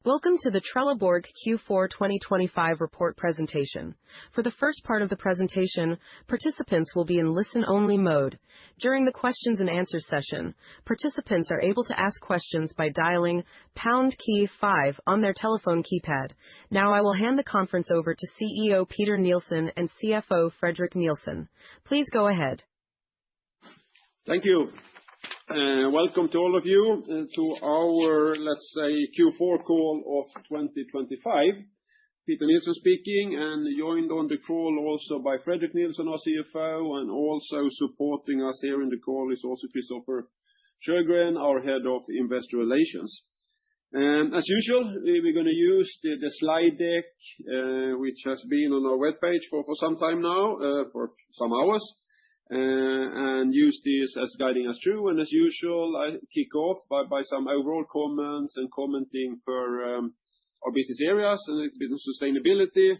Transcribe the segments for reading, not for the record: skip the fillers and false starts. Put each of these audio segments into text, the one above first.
Welcome to the Trelleborg Q4 2025 report presentation. For the first part of the presentation, participants will be in listen-only mode. During the questions and answers session, participants are able to ask questions by dialing pound key 5 on their telephone keypad. Now I will hand the conference over to CEO Peter Nilsson and CFO Fredrik Nilsson. Please go ahead. Thank you. Welcome to all of you to our, Q4 call of 2025. Peter Nilsson speaking, and joined on the call also by Fredrik Nilsson, our CFO, and also supporting us here in the call is also Christopher Sjögren, our Head of Investor Relations. As usual, we're going to use the slide deck, which has been on our webpage for some time now, for some hours. And use this as guiding us through. And as usual, I kick off by some overall comments and commenting per our business areas and a little bit of sustainability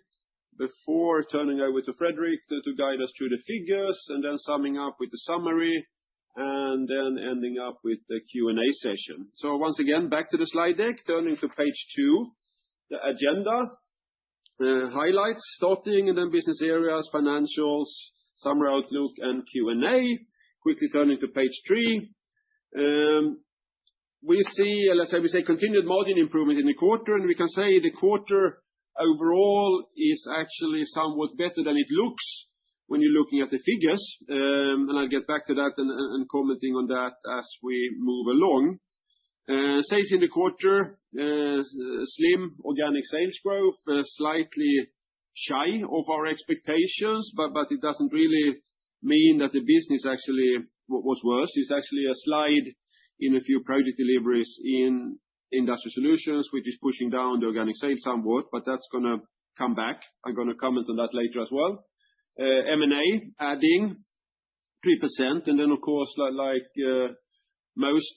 before turning over to Fredrik to guide us through the figures, and then summing up with the summary, and then ending up with the Q&A session. So once again, back to the slide deck, turning to page 2, the agenda, highlights starting, and then business areas, financials, summary outlook, and Q&A. Quickly turning to page 3. We see, continued margin improvement in the quarter, and we can say the quarter overall is actually somewhat better than it looks when you're looking at the figures. And I'll get back to that and commenting on that as we move along. Sales in the quarter, slim organic sales growth, slightly shy of our expectations, but it doesn't really mean that the business actually was worse. It's actually a slide in a few project deliveries in Industrial Solutions, which is pushing down the organic sales somewhat, but that's going to come back. I'm going to comment on that later as well. M&A adding 3%, and then of course, most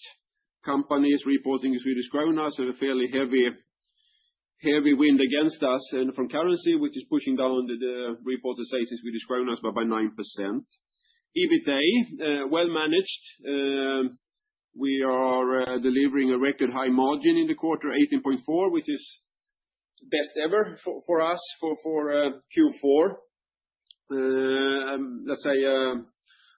companies reporting in Swedish krona, so a fairly heavy wind against us, and from currency, which is pushing down the reported sales in Swedish krona by 9%. EBITA, well managed. We are delivering a record high margin in the quarter, 18.4, which is best ever for us for Q4.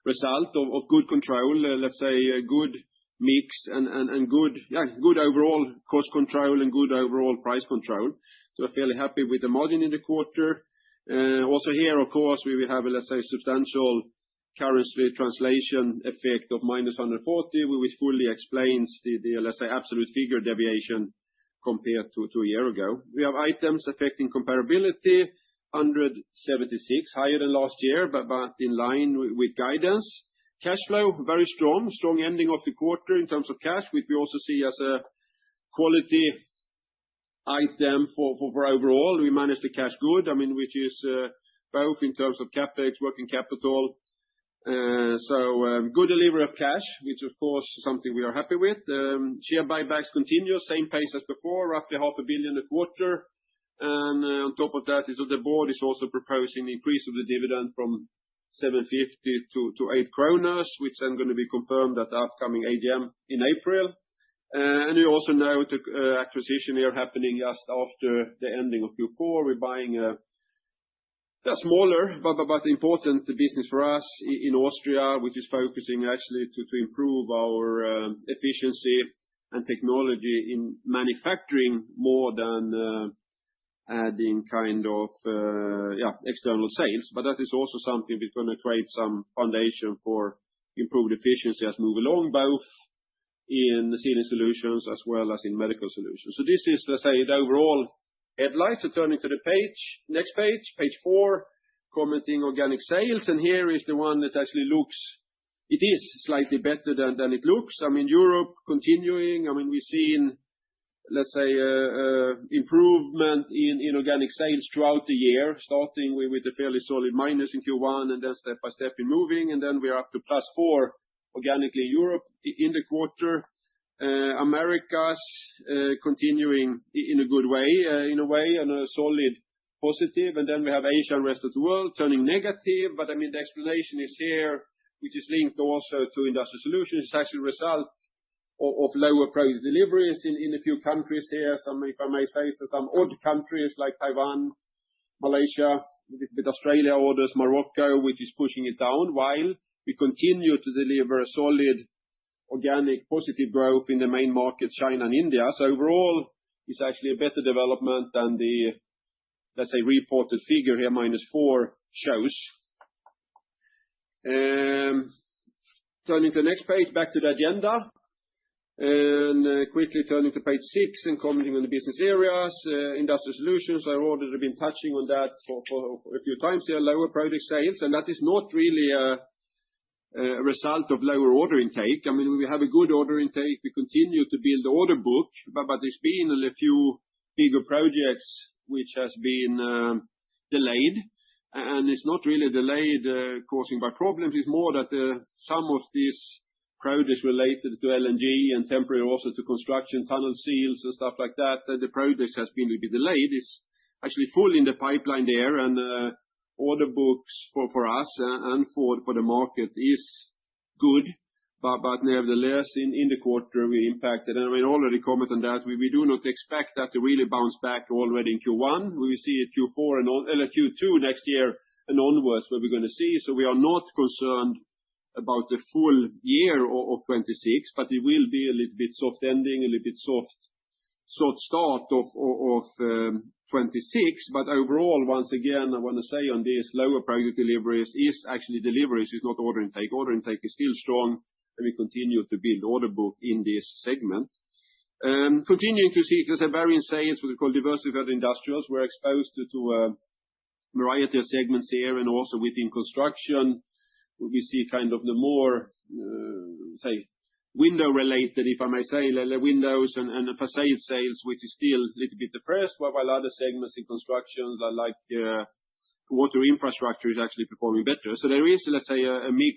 Result of good control, a good mix and good overall cost control and good overall price control. So we're fairly happy with the margin in the quarter. Also here, of course, we will have a substantial currency translation effect of -140, which fully explains the absolute figure deviation compared to a year ago. We have items affecting comparability, 176, higher than last year, but in line with guidance. Cash flow, very strong ending of the quarter in terms of cash, which we also see as a quality item for overall. We managed the cash good, which is both in terms of capex, working capital. Good delivery of cash, which of course is something we are happy with. Share buybacks continue, same pace as before, roughly 500 million a quarter. And on top of that, the board is also proposing the increase of the dividend from 7.50 to 8 kronor, which then going to be confirmed at the upcoming AGM in April. And you also know the acquisition here happening just after the ending of Q4. We're buying a smaller but important business for us in Austria, which is focusing actually to improve our efficiency and technology in manufacturing more than adding external sales. But that is also something that's going to create some foundation for improved efficiency as we move along, both in the Sealing Solutions as well as in Medical Solutions. So this is, the overall headlines. So turning to the next page 4, commenting organic sales, and here is the one that actually it is slightly better than it looks. Europe continuing. We've seen improvement in organic sales throughout the year, starting with a fairly solid minus in Q1, and then step by step in moving, and then we're up to +4 organically in Europe in the quarter. Americas continuing in a good way, on a solid positive, and then we have Asia and rest of the world turning negative. But the explanation is here, which is linked also to Industrial Solutions. It's actually a result of lower project deliveries in a few countries here. Some, if I may say, so some odd countries like Taiwan, Malaysia, with Australia orders, Morocco, which is pushing it down, while we continue to deliver a solid organic positive growth in the main markets, China and India. So overall, it's actually a better development than the, let's say, reported figure here, -4, shows. Turning to the next page, back to the agenda. And quickly turning to page 6 and commenting on the business areas. Industrial Solutions, I've already been touching on that for a few times here, lower project sales, and that is not really a result of lower order intake. I mean, we have a good order intake. We continue to build the order book, but there's been a few bigger projects which has been delayed. And it's not really delayed causing by problems. It's more that some of these projects related to LNG and temporary also to construction, tunnel seals and stuff like that, the projects has been a bit delayed. It's actually full in the pipeline there, and order books for us and for the market is good. But nevertheless, in the quarter we impacted, and I mean, already comment on that. We do not expect that to really bounce back already in Q1. We will see it Q4 and Q2 next year and onwards where we're going to see. So we are not concerned about the full year of 26, but it will be a little bit soft ending, a little bit soft start of 26. But overall, once again, I want to say on this, lower project deliveries is actually deliveries, is not order intake. Order intake is still strong, and we continue to build order book in this segment. Continuing to see, there's a varying sales, what we call diversified industrials. We're exposed to a variety of segments here, and also within construction, we see kind of the more, say, window-related, if I may say, windows and facade sales, which is still a little bit depressed, while other segments in construction, like water infrastructure, is actually performing better. So there is, let's say, a mix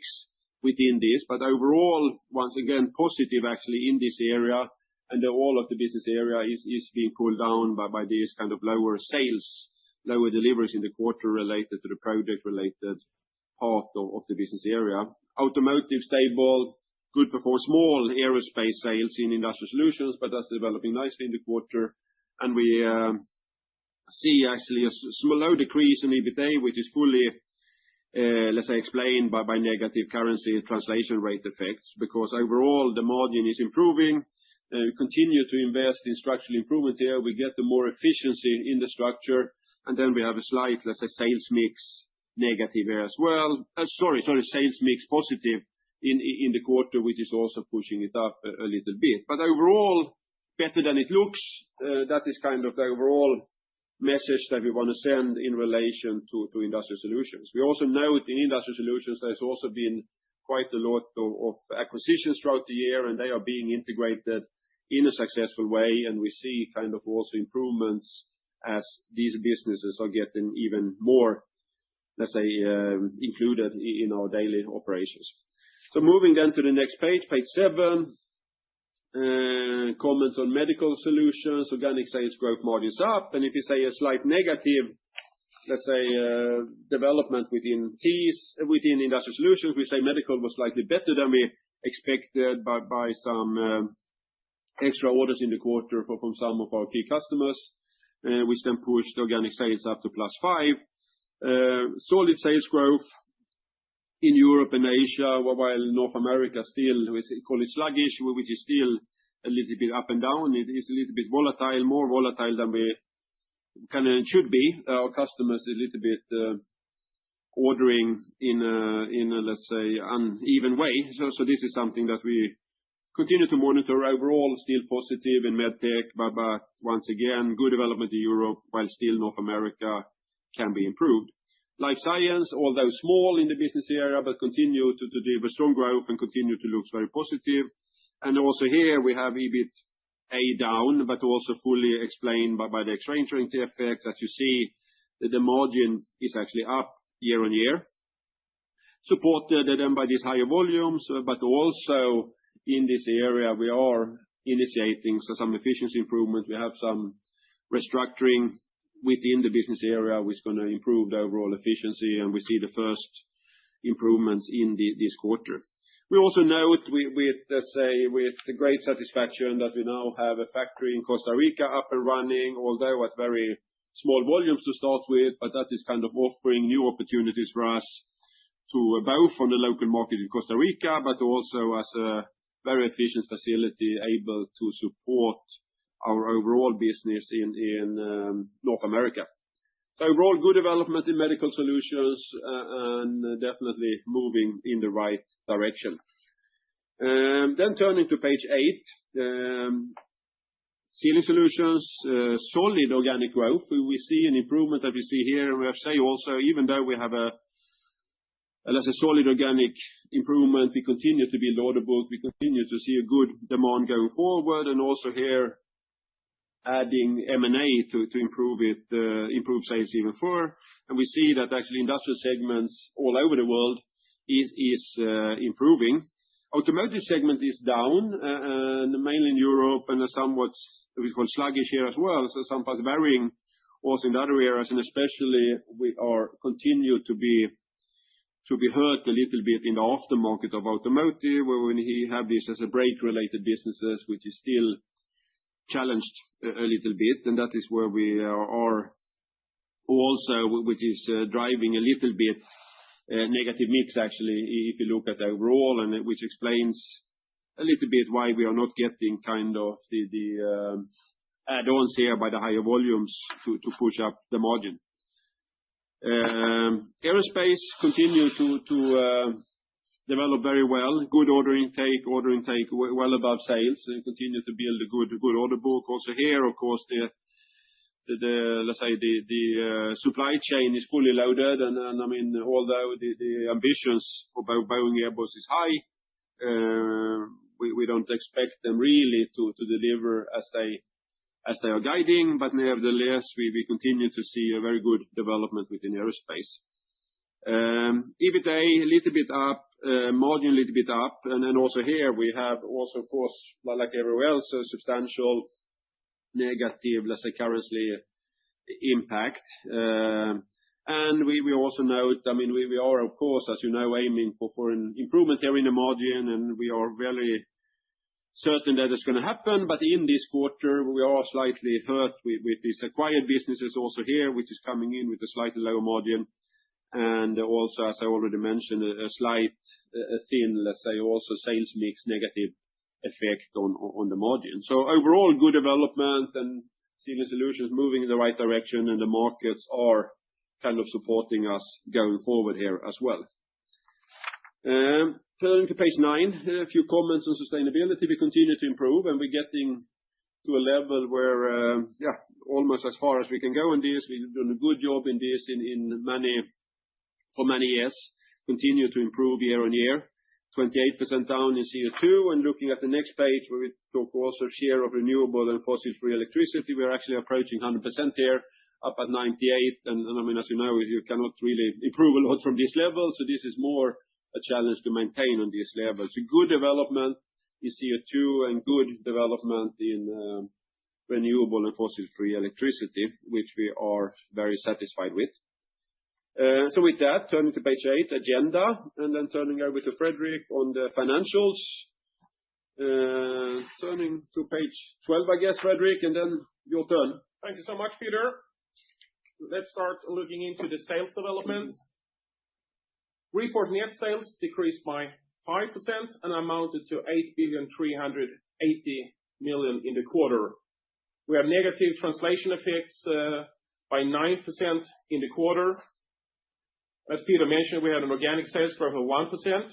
within this, but overall, once again, positive actually in this area, and all of the business area is being pulled down by these kind of lower sales, lower deliveries in the quarter related to the project-related part of the business area. Automotive stable, good performance, small aerospace sales in Industrial Solutions, but that's developing nicely in the quarter. And we see actually a slow decrease in EBITDA, which is fully, let's say, explained by negative currency translation rate effects, because overall the margin is improving. We continue to invest in structural improvement here. We get the more efficiency in the structure, and then we have a slight, let's say, sales mix negative here as well. Sales mix positive in the quarter, which is also pushing it up a little bit. But overall, better than it looks. That is kind of the overall message that we want to send in relation to Industrial Solutions. We also note in Industrial Solutions there's also been quite a lot of acquisitions throughout the year, and they are being integrated in a successful way, and we see kind of also improvements as these businesses are getting even more, let's say, included in our daily operations. So moving then to the next page, page 7, comments on Medical Solutions, organic sales growth margins up, and if you say a slight negative, let's say, development within Industrial Solutions, we say Medical was slightly better than we expected by some extra orders in the quarter from some of our key customers, which then pushed organic sales up to +5. Solid sales growth in Europe and Asia, while North America still, we call it sluggish, which is still a little bit up and down. It is a little bit volatile, more volatile than we kind of should be. Our customers a little bit ordering in a, let's say, uneven way. So this is something that we continue to monitor. Overall, still positive in medtech, but once again, good development in Europe, while still North America can be improved. Life Science, although small in the business area, but continue to deliver strong growth and continue to look very positive. And also here we have EBITDA down, but also fully explained by the exchange rate effects. As you see, the margin is actually up year on year, supported then by these higher volumes, but also in this area we are initiating some efficiency improvement. We have some restructuring within the business area, which is going to improve the overall efficiency, and we see the first improvements in this quarter. We also note with great satisfaction that we now have a factory in Costa Rica up and running, although at very small volumes to start with, but that is kind of offering new opportunities for us to both on the local market in Costa Rica, but also as a very efficient facility able to support our overall business in North America. So overall good development in medical solutions and definitely moving in the right direction. Then turning to page 8, Sealing Solutions, solid organic growth. We see an improvement that we see here, and we have to say also, even though we have a solid organic improvement, we continue to build order book, we continue to see a good demand going forward, and also here adding M&A to improve sales even further. And we see that actually industrial segments all over the world is improving. Automotive segment is down, and mainly in Europe, and somewhat we call sluggish here as well. So somewhat varying also in the other areas, and especially we are continue to be hurt a little bit in the aftermarket of automotive, where we have this as a brake-related businesses, which is still challenged a little bit, and that is where we are also, which is driving a little bit negative mix actually, if you look at the overall, and which explains a little bit why we are not getting kind of the add-ons here by the higher volumes to push up the margin. Aerospace continue to develop very well. Good order intake well above sales, and continue to build a good order book. Also here, of course, let's say the supply chain is fully loaded, and I mean, although the ambitions for both Boeing and Airbus is high, we don't expect them really to deliver as they are guiding, but nevertheless, we continue to see a very good development within aerospace. EBITA a little bit up, margin a little bit up, and then also here we have also, of course, like everywhere else, a substantial negative, let's say, currency impact. And we also note, I mean, we are, of course, as you know, aiming for an improvement here in the margin, and we are very certain that it's going to happen. But in this quarter, we are slightly hurt with these acquired businesses also here, which is coming in with a slightly lower margin. And also, as I already mentioned, a slight, thin, let's say, also sales mix negative effect on the margin. So overall, good development, and Sealing Solutions moving in the right direction, and the markets are kind of supporting us going forward here as well. Turning to page 9, a few comments on sustainability. We continue to improve, and we're getting to a level where, almost as far as we can go in this. We've done a good job in this for many years. Continue to improve year on year. 28% down in CO2, and looking at the next page where we talk also share of renewable and fossil-free electricity, we're actually approaching 100% here, up at 98, and I mean, as you know, you cannot really improve a lot from this level, so this is more a challenge to maintain on this level. So good development in CO2 and good development in renewable and fossil-free electricity, which we are very satisfied with. So with that, turning to page 8, agenda, and then turning over to Fredrik on the financials. Turning to page 12, I guess, Fredrik, and then your turn. Thank you so much, Peter. Let's start looking into the sales development. Report net sales decreased by 5% and amounted to 8,380,000,000 in the quarter. We have negative translation effects by 9% in the quarter. As Peter mentioned, we had an organic sales growth of 1%,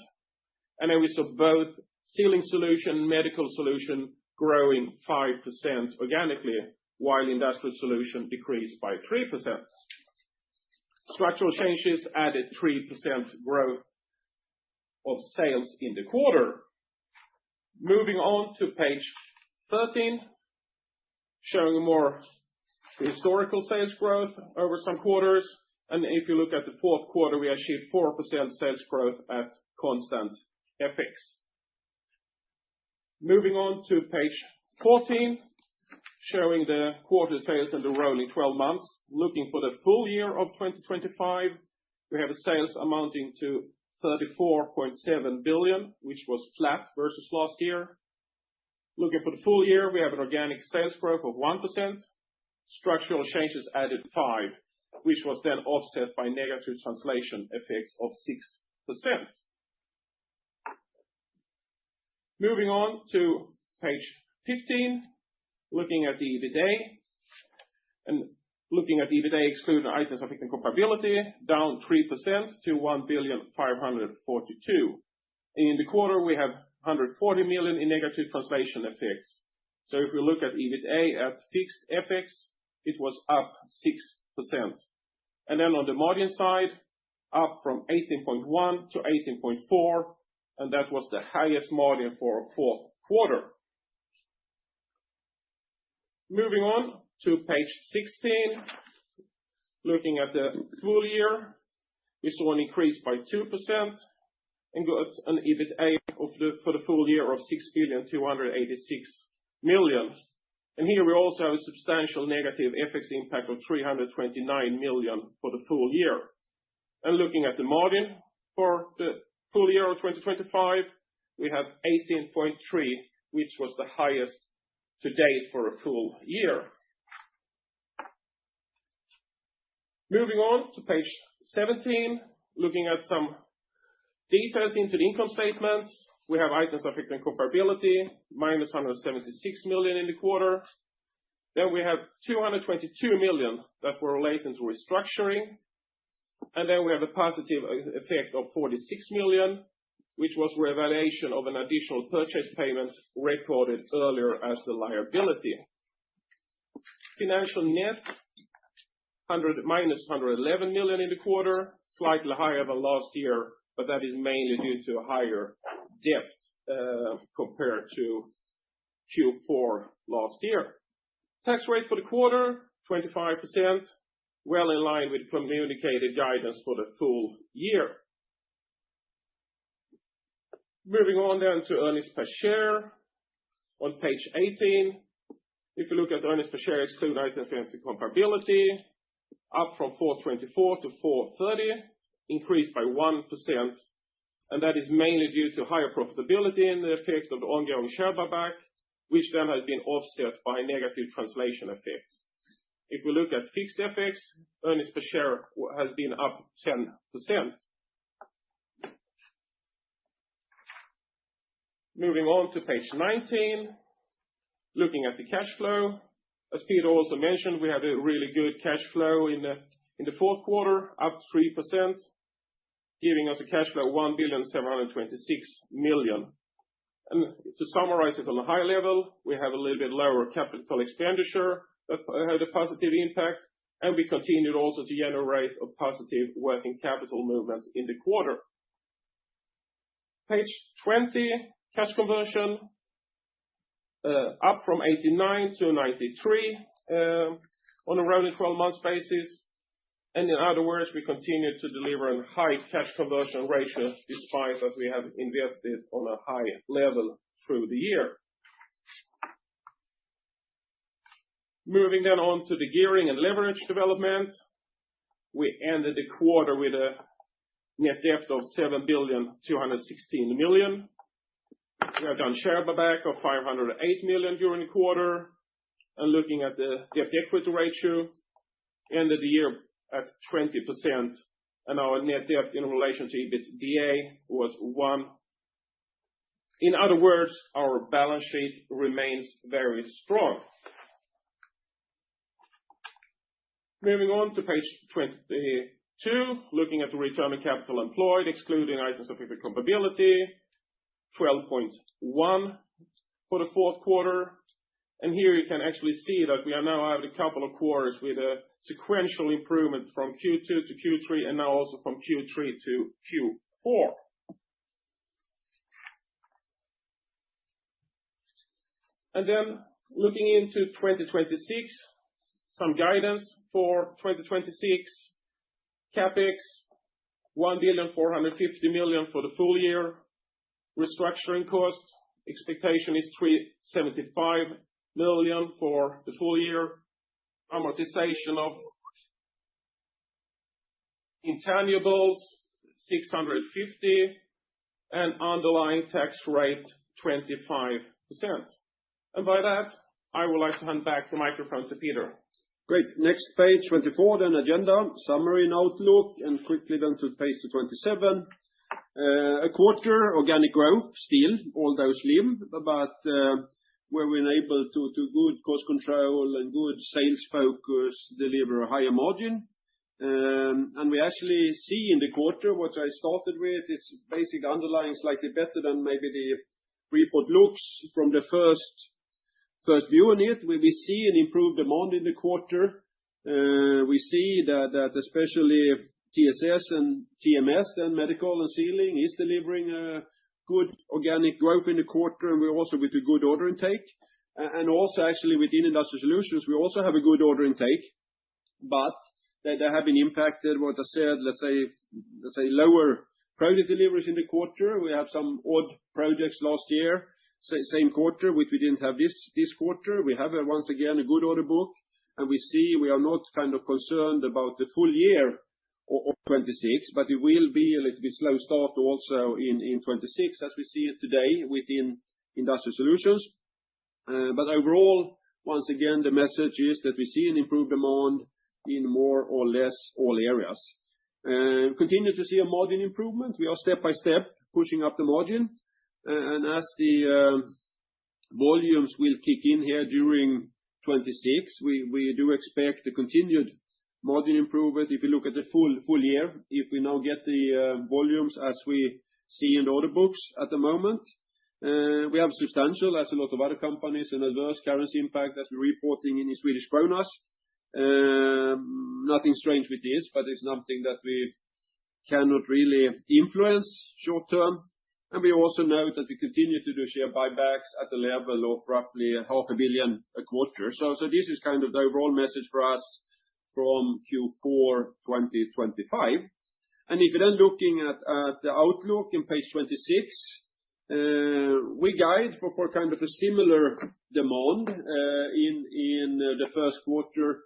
and then we saw both Sealing Solution and Medical Solution growing 5% organically, while Industrial Solution decreased by 3%. Structural changes added 3% growth of sales in the quarter. Moving on to page 13, showing more historical sales growth over some quarters. And if you look at the fourth quarter, we achieved 4% sales growth at constant FX. Moving on to page 14, showing the quarter sales and the rolling 12 months. Looking for the full year of 2025, we have sales amounting to 34.7 billion, which was flat versus last year. Looking for the full year, we have an organic sales growth of 1%. Structural changes added 5%, which was then offset by negative translation effects of 6%. Moving on to page 15, looking at the EBITDA, and looking at the EBITDA excluding items affecting comparability, down 3% to 1,542,000,000. In the quarter, we have 140 million in negative translation effects. So if we look at EBITDA at fixed FX, it was up 6%. And then on the margin side, up from 18.1 to 18.4, and that was the highest margin for a fourth quarter. Moving on to page 16, looking at the full year, we saw an increase by 2% and got an EBITDA for the full year of 6,286,000,000. And here we also have a substantial negative FX impact of 329 million for the full year. And looking at the margin for the full year of 2025, we have 18.3%, which was the highest to date for a full year. Moving on to page 17, looking at some details into the income statements, we have items affecting comparability, minus 176 million in the quarter. Then we have 222 million that were related to restructuring. And then we have a positive effect of 46 million, which was revaluation of an additional purchase payment recorded earlier as the liability. Financial net, minus 111 million in the quarter, slightly higher than last year, but that is mainly due to a higher debt compared to Q4 last year. Tax rate for the quarter, 25%, well in line with communicated guidance for the full year. Moving on then to earnings per share on page 18. If you look at earnings per share excluding items affecting comparability, up from 424 to 430, increased by 1%, and that is mainly due to higher profitability and the effect of the ongoing share buyback, which then has been offset by negative translation effects. If we look at fixed FX, earnings per share has been up 10%. Moving on to page 19, looking at the cash flow. As Peter also mentioned, we had a really good cash flow in the fourth quarter, up 3%, giving us a cash flow of 1,726,000,000. And to summarize it on a high level, we have a little bit lower capital expenditure that had a positive impact, and we continued also to generate a positive working capital movement in the quarter. Page 20, cash conversion, up from 89 to 93 on a rolling 12-month basis. And in other words, we continue to deliver a high cash conversion ratio despite that we have invested on a high level through the year. Moving then on to the gearing and leverage development, we ended the quarter with a net debt of 7,216,000,000. We have done share buyback of 508 million during the quarter, and looking at the debt equity ratio, ended the year at 20%, and our net debt in relation to EBITDA was 1. In other words, our balance sheet remains very strong. Moving on to page 22, looking at the return on capital employed, excluding items affecting comparability, 12.1 for the fourth quarter. And here you can actually see that we are now having a couple of quarters with a sequential improvement from Q2 to Q3 and now also from Q3 to Q4. And then looking into 2026, some guidance for 2026, CapEx 1,450,000,000 for the full year. Restructuring cost, expectation is 375 million for the full year. Amortization of intangibles, 650, and underlying tax rate 25%. And by that, I would like to hand back the microphone to Peter. Great. Next page, 24, then agenda, summary and outlook, and quickly then to page 27. A quarter organic growth still, although slim, but where we're able to good cost control and good sales focus deliver a higher margin. And we actually see in the quarter what I started with, it's basically underlying slightly better than maybe the report looks from the first view on it. We see an improved demand in the quarter. We see that especially TSS and TMS, then medical and sealing, is delivering a good organic growth in the quarter, and we're also with a good order intake. And also actually within Industrial Solutions, we also have a good order intake, but they have been impacted, what I said, let's say lower project deliveries in the quarter. We have some odd projects last year, same quarter, which we didn't have this quarter. We have once again a good order book, and we are not kind of concerned about the full year of 26, but it will be a little bit slow start also in 26 as we see it today within Industrial Solutions. But overall, once again, the message is that we see an improved demand in more or less all areas. Continue to see a margin improvement. We are step by step pushing up the margin. And as the volumes will kick in here during 26, we do expect a continued margin improvement. If you look at the full year, if we now get the volumes as we see in the order books at the moment, we have substantial, as a lot of other companies, an adverse currency impact as we're reporting in Swedish kronas. Nothing strange with this, but it's something that we cannot really influence short term. And we also note that we continue to do share buybacks at the level of roughly 500 million a quarter. So this is kind of the overall message for us from Q4 2025. And if you're then looking at the outlook in page 26, we guide for kind of a similar demand in the first quarter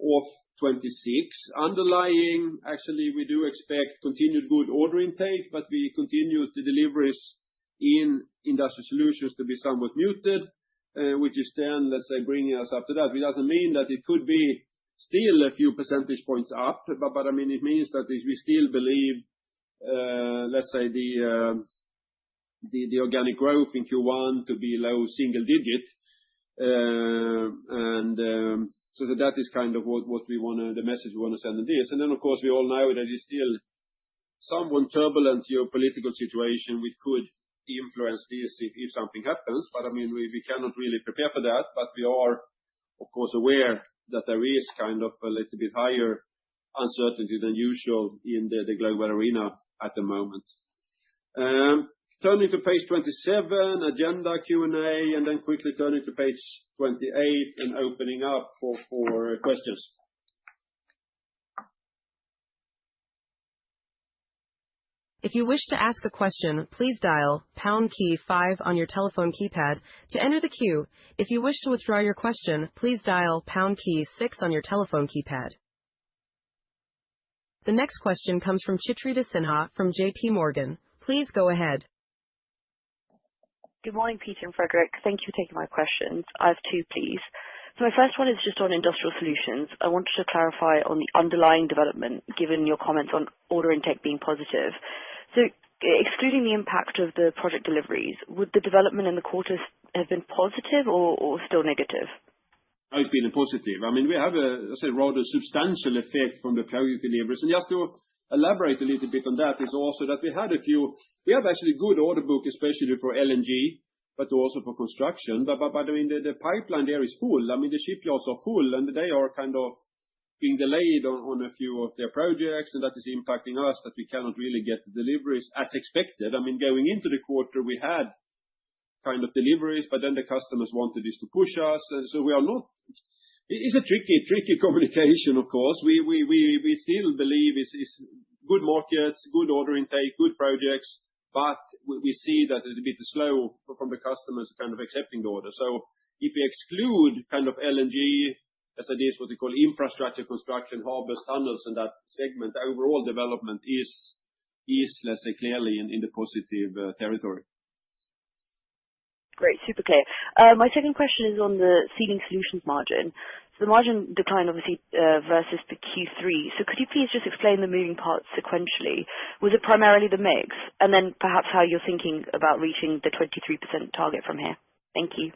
of 26. Underlying, actually, we do expect continued good order intake, but we continue the deliveries in Industrial Solutions to be somewhat muted, which is then, let's say, bringing us up to that. It doesn't mean that it could be still a few percentage points up, but I mean, it means that we still believe, let's say, the organic growth in Q1 to be low single digit. So that is kind of what we want to, the message we want to send in this. And then, of course, we all know that it's still somewhat turbulent geopolitical situation which could influence this if something happens. But I mean, we cannot really prepare for that, but we are, of course, aware that there is kind of a little bit higher uncertainty than usual in the global arena at the moment. Turning to page 27, agenda Q&A, and then quickly turning to page 28 and opening up for questions. If you wish to ask a question, please dial pound key 5 on your telephone keypad to enter the queue. If you wish to withdraw your question, please dial pound key 6 on your telephone keypad. The next question comes from Chitrita Sinha from JP Morgan. Please go ahead. Good morning, Peter and Fredrik. Thank you for taking my questions. I have two, please. So my first one is just on Industrial Solutions. I wanted to clarify on the underlying development, given your comments on order intake being positive. So excluding the impact of the project deliveries, would the development in the quarters have been positive or still negative? It's been a positive. I mean, we have a rather substantial effect from the project deliveries. And just to elaborate a little bit on that is also that we have actually good order book, especially for LNG, but also for construction. But I mean, the pipeline there is full. I mean, the shipyards are full, and they are kind of being delayed on a few of their projects, and that is impacting us that we cannot really get the deliveries as expected. I mean, going into the quarter, we had kind of deliveries, but then the customers wanted this to push us. And so we are not. It's a tricky communication, of course. We still believe it's good markets, good order intake, good projects, but we see that it's a bit slow from the customers kind of accepting the order. So if we exclude kind of LNG, as it is what we call infrastructure construction, harbors, tunnels, and that segment, the overall development is is, let's say, clearly in the positive territory. Great, super clear. My second question is on the Sealing Solutions margin. So the margin declined obviously versus the Q3. So could you please just explain the moving parts sequentially? Was it primarily the mix? And then perhaps how you're thinking about reaching the 23% target from here? Thank you.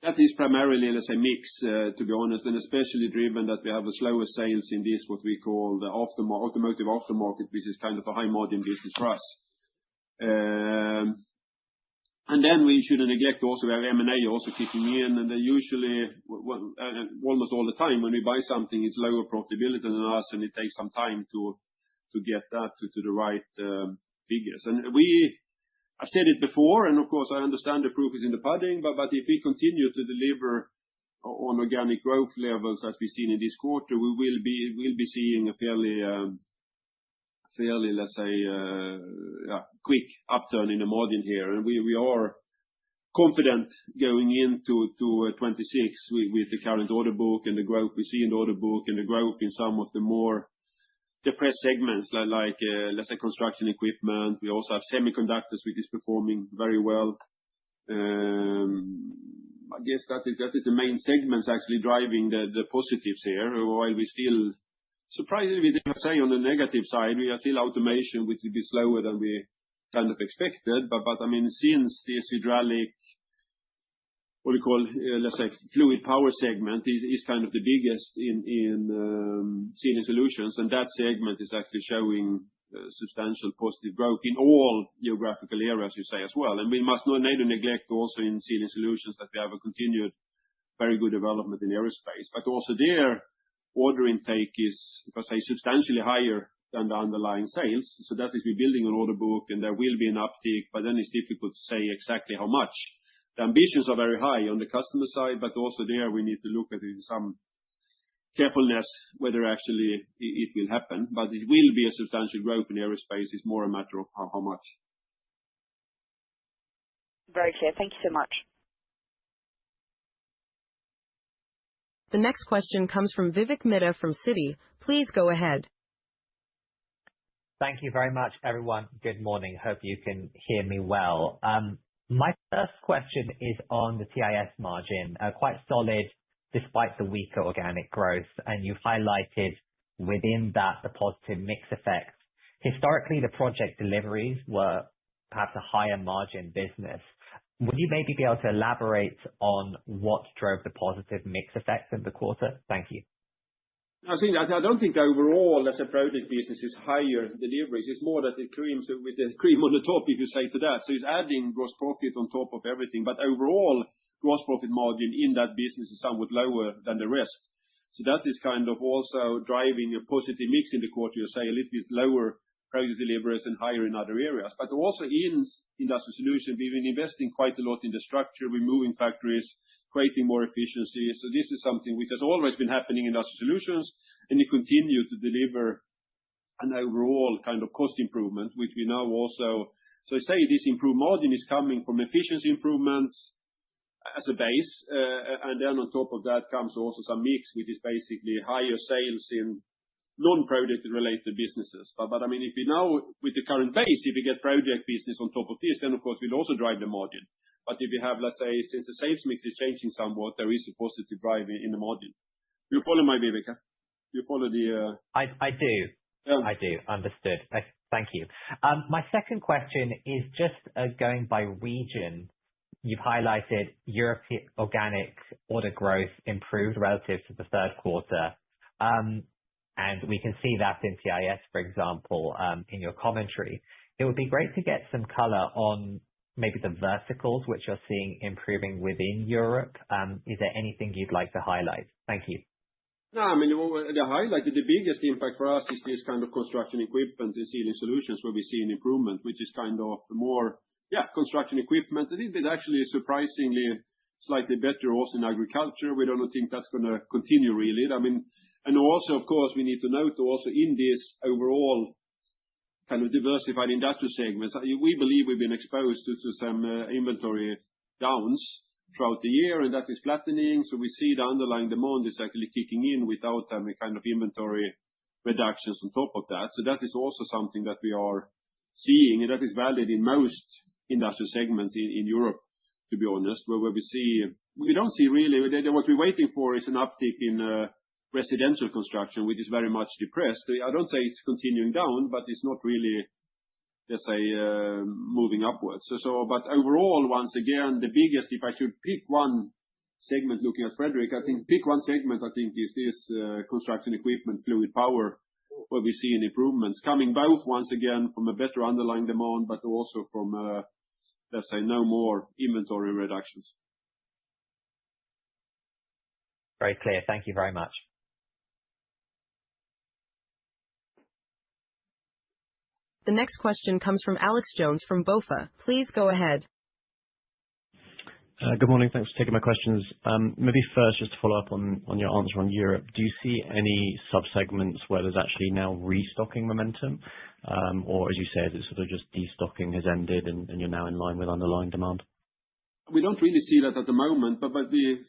That is primarily, let's say, mix, to be honest, and especially driven that we have a slower sales in this, what we call the automotive aftermarket, which is kind of a high margin business for us. And then we shouldn't neglect also we have M&A also kicking in, and they usually, almost all the time, when we buy something, it's lower profitability than us, and it takes some time to get that to the right figures. And I've said it before, and of course I understand the proof is in the pudding, but if we continue to deliver on organic growth levels as we've seen in this quarter, we'll be seeing a fairly, let's say, quick upturn in the margin here. And we are confident going into 26 with the current order book and the growth we see in the order book and the growth in some of the more depressed segments like let's say construction equipment. We also have semiconductors, which is performing very well. I guess that is the main segments actually driving the positives here, while we still, surprisingly, we didn't say on the negative side, we are still automation, which will be slower than we kind of expected. But I mean, since this hydraulic, what we call, let's say, fluid power segment is kind of the biggest in Sealing Solutions, and that segment is actually showing substantial positive growth in all geographical areas, you say, as well. And we must not neglect also in Sealing Solutions that we have a continued very good development in aerospace, but also there, order intake is, if I say, substantially higher than the underlying sales. So that is, we're building an order book, and there will be an uptick, but then it's difficult to say exactly how much. The ambitions are very high on the customer side, but also there we need to look at it with some carefulness whether actually it will happen. But it will be a substantial growth in aerospace. It's more a matter of how much. Very clear. Thank you so much. The next question comes from Vivek Midha from Citi. Please go ahead. Thank you very much, everyone. Good morning. Hope you can hear me well. My first question is on the TIS margin, quite solid despite the weaker organic growth, and you've highlighted within that the positive mix effect. Historically, the project deliveries were perhaps a higher margin business. Would you maybe be able to elaborate on what drove the positive mix effect in the quarter? Thank you. I don't think the overall, as a project business, is higher deliveries. It's more that it creams with the cream on the top, if you say to that. So it's adding gross profit on top of everything. But overall, gross profit margin in that business is somewhat lower than the rest. So that is kind of also driving a positive mix in the quarter. You say a little bit lower project deliveries and higher in other areas. But also in Industrial Solutions, we've been investing quite a lot in the structure, removing factories, creating more efficiency. So this is something which has always been happening in Industrial Solutions, and you continue to deliver an overall kind of cost improvement, which we now also, so I say this improved margin is coming from efficiency improvements as a base, and then on top of that comes also some mix, which is basically higher sales in non-project related businesses. But I mean, if we now, with the current base, if we get project business on top of this, then of course we'll also drive the margin. But if you have, let's say, since the sales mix is changing somewhat, there is a positive drive in the margin. You follow my, Vivek? You follow the... I do. Yeah. I do. Understood. Thank you. My second question is just going by region. You've highlighted European organic order growth improved relative to the third quarter. And we can see that in TIS, for example, in your commentary. It would be great to get some color on maybe the verticals which you're seeing improving within Europe. Is there anything you'd like to highlight? Thank you. No, I mean, the highlight, the biggest impact for us is this kind of construction equipment in Sealing Solutions, where we see an improvement, which is kind of more, construction equipment. A little bit actually surprisingly slightly better also in agriculture. We don't think that's going to continue really. I mean, and also, of course, we need to note also in this overall kind of diversified industrial segments, we believe we've been exposed to some inventory downs throughout the year, and that is flattening. So we see the underlying demand is actually kicking in without any kind of inventory reductions on top of that. So that is also something that we are seeing, and that is valid in most industrial segments in Europe, to be honest, where we don't see really what we're waiting for is an uptick in residential construction, which is very much depressed. I don't say it's continuing down, but it's not really, let's say, moving upwards. But overall, once again, the biggest, if I should pick one segment, looking at Fredrik, I think pick one segment, I think is this construction equipment, fluid power, where we see improvements coming both once again from a better underlying demand, but also from, let's say, no more inventory reductions. Very clear. Thank you very much. The next question comes from Alex Jones from BofA. Please go ahead. Good morning. Thanks for taking my questions. Maybe first, just to follow up on your answer on Europe, do you see any sub-segments where there's actually now restocking momentum? Or as you said, it's sort of just destocking has ended and you're now in line with underlying demand? We don't really see that at the moment, but we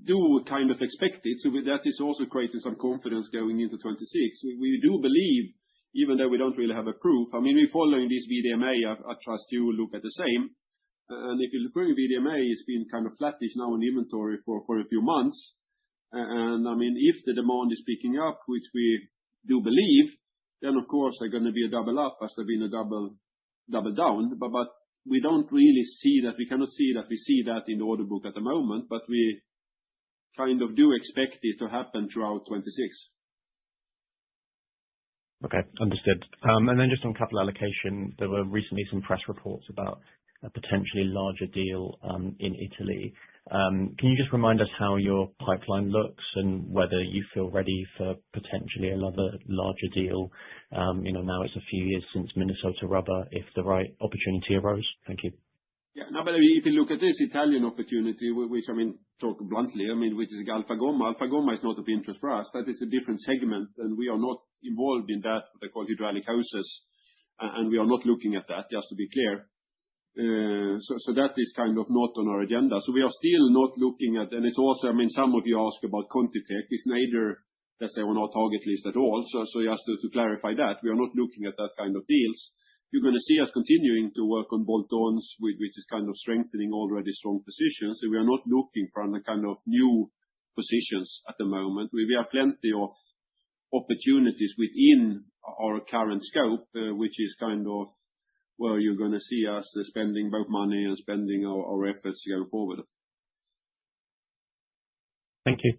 do kind of expect it. So that is also creating some confidence going into 26. We do believe, even though we don't really have a proof. I mean, we're following this VDMA. I trust you look at the same. And if you look through VDMA, it's been kind of flattish now in inventory for a few months. And I mean, if the demand is picking up, which we do believe, then of course they're going to be a double up as they've been a double down. But we don't really see that. We cannot see that. We see that in the order book at the moment, but we kind of do expect it to happen throughout 26. Okay, understood. And then just on capital allocation, there were recently some press reports about a potentially larger deal in Italy. Can you just remind us how your pipeline looks and whether you feel ready for potentially another larger deal? Now it's a few years since Minnesota Rubber, if the right opportunity arose. Thank you. Yeah, no, but if you look at this Italian opportunity, which I mean, talk bluntly, which is Alfa Gomma. Alfa Gomma is not of interest for us. That is a different segment, and we are not involved in that, what they call hydraulic hoses, and we are not looking at that, just to be clear. So that is kind of not on our agenda. So we are still not looking at, and it's also, I mean, some of you ask about ContiTech. It's neither, let's say, on our target list at all. So just to clarify that, we are not looking at that kind of deals. You're going to see us continuing to work on bolt-ons, which is kind of strengthening already strong positions. So we are not looking for any kind of new positions at the moment. We have plenty of opportunities within our current scope, which is kind of where you're going to see us spending both money and spending our efforts going forward. Thank you.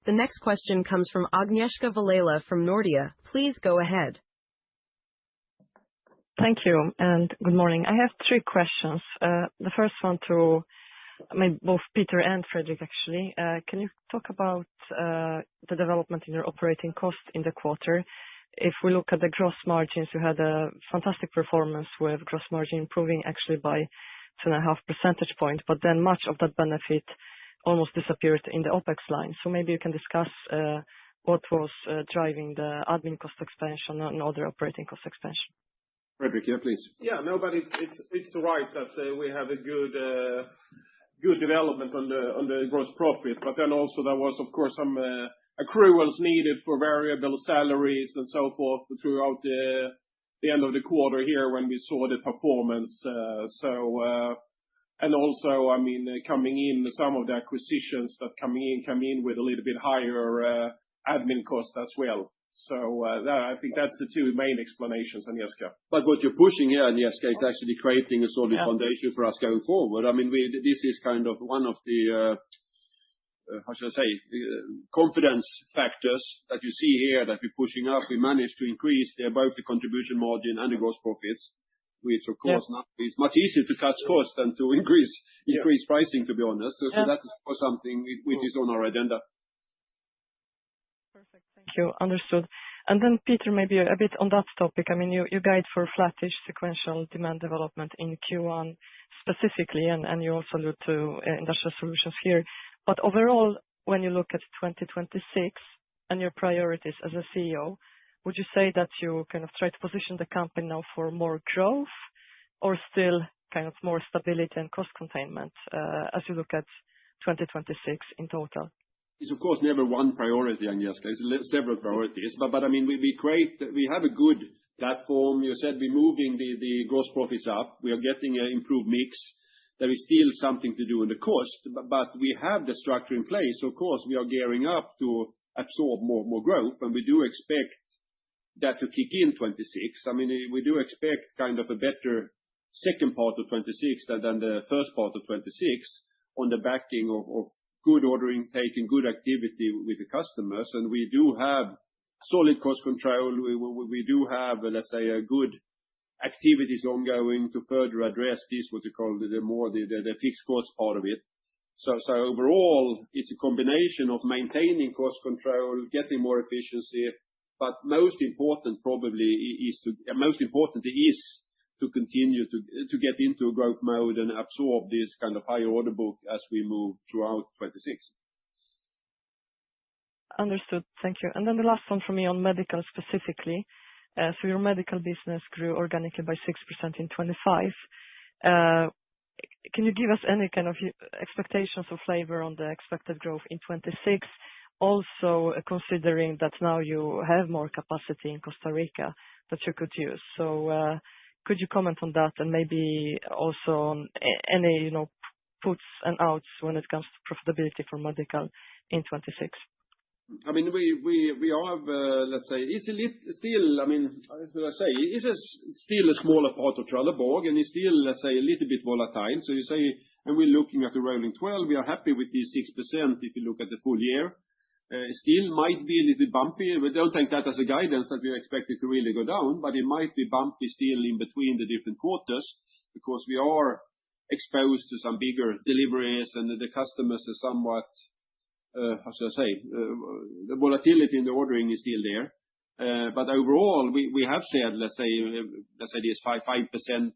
The next question comes from Agnieszka Vilela from Nordea. Please go ahead. Thank you, and good morning. I have three questions. The first one to both Peter and Fredrik, actually. Can you talk about the development in your operating cost in the quarter? If we look at the gross margins, you had a fantastic performance with gross margin improving actually by 2.5 percentage points, but then much of that benefit almost disappeared in the OpEx line. So maybe you can discuss what was driving the admin cost expansion and other operating cost expansion. Fredrik, yeah, please. Yeah, no, but it's right that we have a good development on the gross profit, but then also there was, of course, some accruals needed for variable salaries and so forth throughout the end of the quarter here when we saw the performance. And also, I mean, coming in, some of the acquisitions that come in with a little bit higher admin cost as well. So I think that's the two main explanations, Agnieszka. But what you're pushing here, Agnieszka, is actually creating a solid foundation for us going forward. I mean, this is kind of one of the, how should I say, confidence factors that you see here that we're pushing up. We managed to increase both the contribution margin and the gross profits, which of course now is much easier to cut costs than to increase pricing, to be honest. So that is something which is on our agenda. Perfect. Thank you. Understood. And then Peter, maybe a bit on that topic. I mean, you guide for flattish sequential demand development in Q1 specifically, and you also allude to industrial solutions here. But overall, when you look at 2026 and your priorities as a CEO, would you say that you kind of try to position the company now for more growth or still kind of more stability and cost containment as you look at 2026 in total? It's of course never one priority, Agnieszka. It's several priorities. But I mean, we have a good platform. You said we're moving the gross profits up. We are getting an improved mix. There is still something to do in the cost, but we have the structure in place. Of course, we are gearing up to absorb more growth, and we do expect that to kick in 26. I mean, we do expect kind of a better second part of 26 than the first part of 26 on the backing of good order intake and good activity with the customers. And we do have solid cost control. We do have, let's say, a good activities ongoing to further address this, what you call the fixed cost part of it. So overall, it's a combination of maintaining cost control, getting more efficiency, but most important is to continue to get into a growth mode and absorb this kind of higher order book as we move throughout 26. Understood. Thank you. And then the last one for me on medical specifically. So your medical business grew organically by 6% in 25. Can you give us any kind of expectations or flavor on the expected growth in 26? Also, considering that now you have more capacity in Costa Rica that you could use. So, could you comment on that and maybe also on any, puts and outs when it comes to profitability for medical in 26? I mean, we have, let's say, it's still, I mean, how should I say? It's still a smaller part of Trelleborg, and it's still, let's say, a little bit volatile. So you say, and we're looking at the rolling 12, we are happy with these 6% if you look at the full year. Still might be a little bit bumpy. We don't take that as a guidance that we expect it to really go down, but it might be bumpy still in between the different quarters because we are exposed to some bigger deliveries and the customers are somewhat, how should I say, the volatility in the ordering is still there. But overall, we have said, let's say this 5%,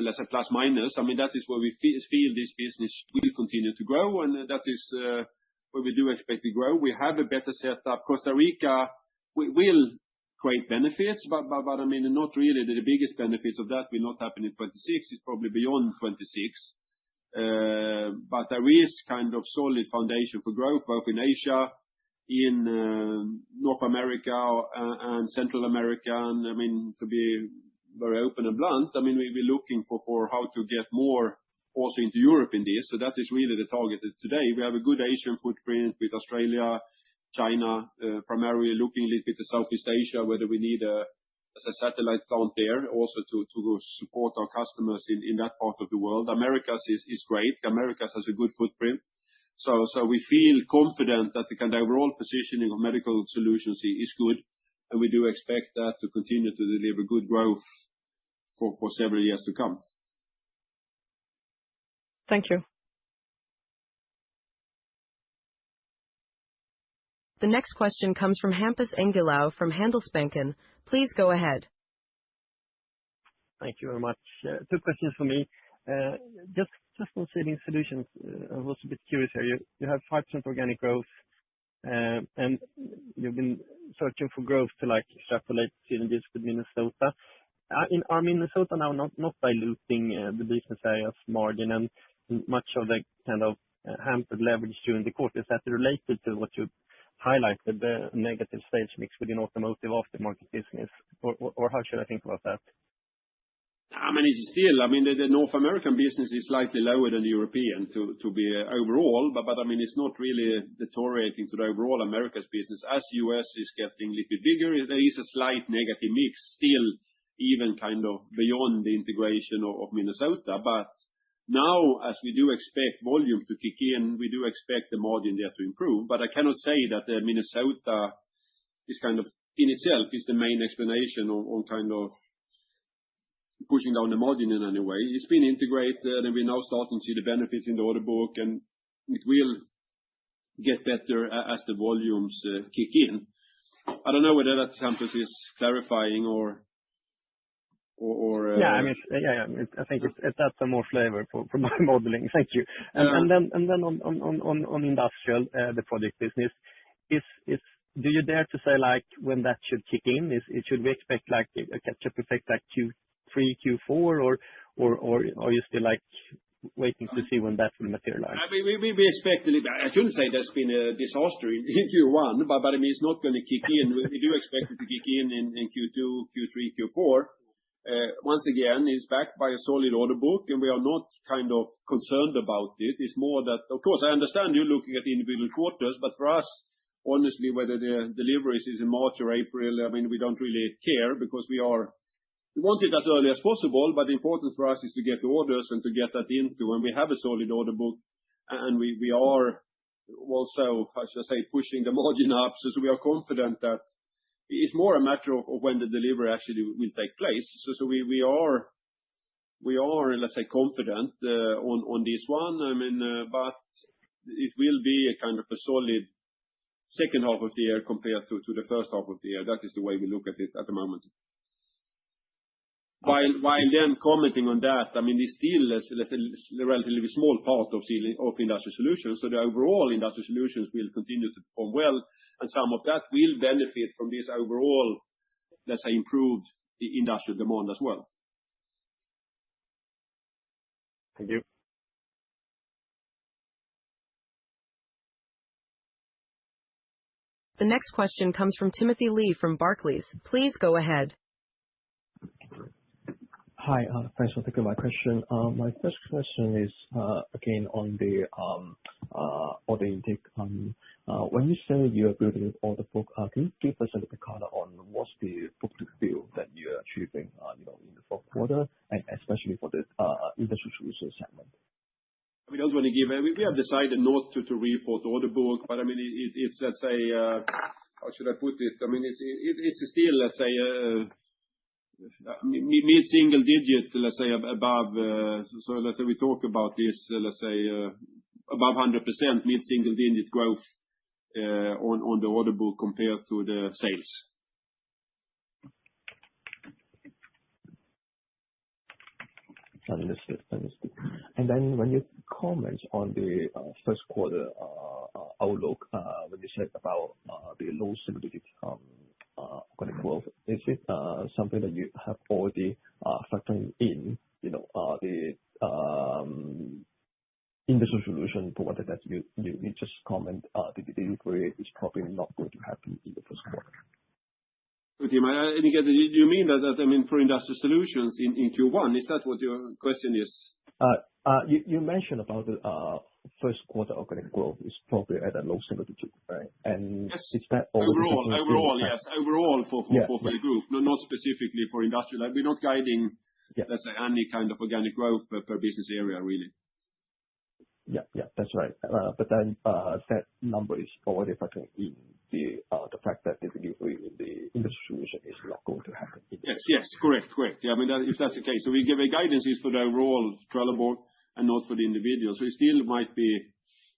let's say plus minus. I mean, that is where we feel this business will continue to grow, and that is where we do expect to grow. We have a better setup. Costa Rica will create benefits, but I mean, not really the biggest benefits of that will not happen in 26. It's probably beyond 26. But there is kind of solid foundation for growth, both in Asia, in North America, and Central America. And I mean, to be very open and blunt, I mean, we're looking for how to get more also into Europe in this. So that is really the target today. We have a good Asian footprint with Australia, China, primarily looking a little bit to Southeast Asia, whether we need as a satellite plant there also to support our customers in that part of the world. Americas is great. Americas has a good footprint. So we feel confident that the kind of overall positioning of medical solutions is good. And we do expect that to continue to deliver good growth for several years to come. Thank you. The next question comes from Hampus Engellau from Handelsbanken. Please go ahead. Thank you very much. Two questions for me. Just on Sealing Solutions, I was a bit curious here. You have 5% organic growth, and you've been searching for growth to like extrapolate synergies with Minnesota. Are Minnesota now not diluting the business area's margin, and much of the kind of hampered leverage during the quarter? Is that related to what you highlighted, the negative sales mix within automotive aftermarket business, or how should I think about that? I mean, it's still, I mean, the North American business is slightly lower than the European to be overall, but I mean, it's not really deteriorating to the overall America's business. As US is getting a little bit bigger, there is a slight negative mix still, even kind of beyond the integration of Minnesota. But now, as we do expect volume to kick in, we do expect the margin there to improve. But I cannot say that Minnesota is kind of in itself is the main explanation on kind of pushing down the margin in any way. It's been integrated, and we're now starting to see the benefits in the order book, and it will get better as the volumes kick in. I don't know whether that Hampus is clarifying or. Yeah, I mean, I think it adds some more flavor for my modeling. Thank you. And then on industrial, the project business, do you dare to say like when that should kick in? Should we expect like a catch-up effect like Q3, Q4, or are you still like waiting to see when that will materialize? We expect a little bit. I shouldn't say there's been a disaster in Q1, but I mean, it's not going to kick in. We do expect it to kick in Q2, Q3, Q4. Once again, it's backed by a solid order book, and we are not kind of concerned about it. It's more that, of course, I understand you're looking at the individual quarters, but for us, honestly, whether the deliveries is in March or April, I mean, we don't really care because we want it as early as possible, but important for us is to get the orders and to get that into, and we have a solid order book, and we are also, how should I say, pushing the margin up. So we are confident that it's more a matter of when the delivery actually will take place. So we are, let's say, confident on this one. I mean, but it will be a kind of a solid second half of the year compared to the first half of the year. That is the way we look at it at the moment. While then commenting on that, I mean, it's still a relatively small part of Industrial Solutions. So the overall Industrial Solutions will continue to perform well, and some of that will benefit from this overall, let's say, improved industrial demand as well. Thank you. The next question comes from Timothy Lee from Barclays. Please go ahead. Hi, thanks for taking my question. My first question is, again, on the order intake. When you say you are building an order book, can you give us a little color on what's the book-to-bill that you're achieving, in the fourth quarter, and especially for the Industrial Solutions segment? We don't want to give. We have decided not to report order book, but I mean, it's, let's say, how should I put it? I mean, it's still, let's say, mid-single digit, let's say, above. So let's say we talk about this, let's say, above 100% mid-single digit growth on the order book compared to the sales. Understood. And then when you comment on the first quarter outlook, when you said about the low single digit organic growth, is it something that you have already factoring in, the Industrial Solution provided that you just comment the delivery is probably not going to happen in the first quarter? Tim, do you mean that, I mean, for Industrial Solutions in Q1, is that what your question is? You mentioned about the first quarter organic growth is probably at a low single digit, right? And yes. Is that overall, yes. Overall for the group, not specifically for industrial. We're not guiding, let's say, any kind of organic growth per business area, really. Yeah, that's right. But then that number is already factoring in the fact that the delivery in the Industrial Solution is not going to happen. Yes, correct. Yeah, I mean, if that's the case. So we give a guidance is for the overall Trelleborg and not for the individual. So it still might be,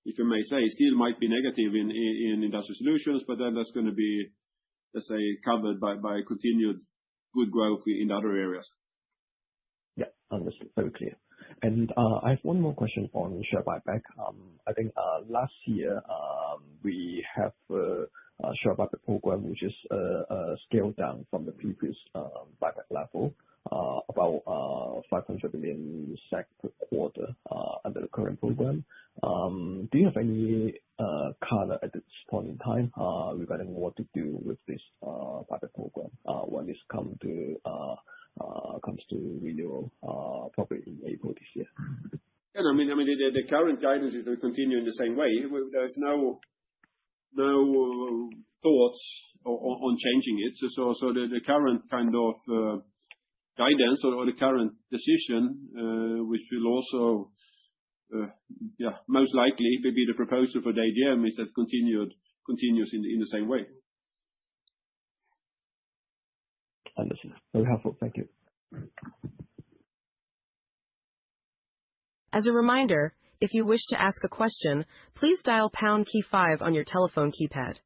if you may say, still might be negative in Industrial Solutions, but then that's going to be, let's say, covered by continued good growth in other areas. Yeah, understood. Very clear. And I have one more question on share buyback. I think last year we have a share buyback program which is scaled down from the previous buyback level, about 500 million SEK per quarter under the current program. Do you have any color at this point in time regarding what to do with this buyback program when it comes to renewal, probably in April this year? Yeah, I mean, the current guidance is to continue in the same way. There's no thoughts on changing it. So the current kind of guidance or the current decision, which will also, most likely be the proposal for the AGM, is that continues in the same way. Understood. Very helpful. Thank you. As a reminder, if you wish to ask a question, please dial pound key 5 on your telephone keypad.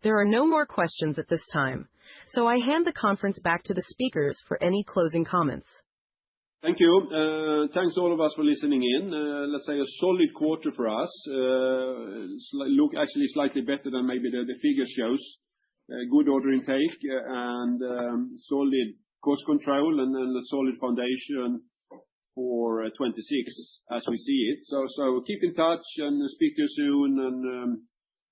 There are no more questions at this time, so I hand the conference back to the speakers for any closing comments. Thank you. Thanks all of us for listening in. Let's say a solid quarter for us. Look actually slightly better than maybe the figure shows. good order intake, and solid cost control, and a solid foundation for 2026 as we see it. So keep in touch and speak to you soon, and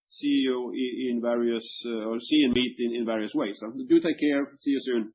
see you in various or see and meet in various ways. So do take care. See you soon.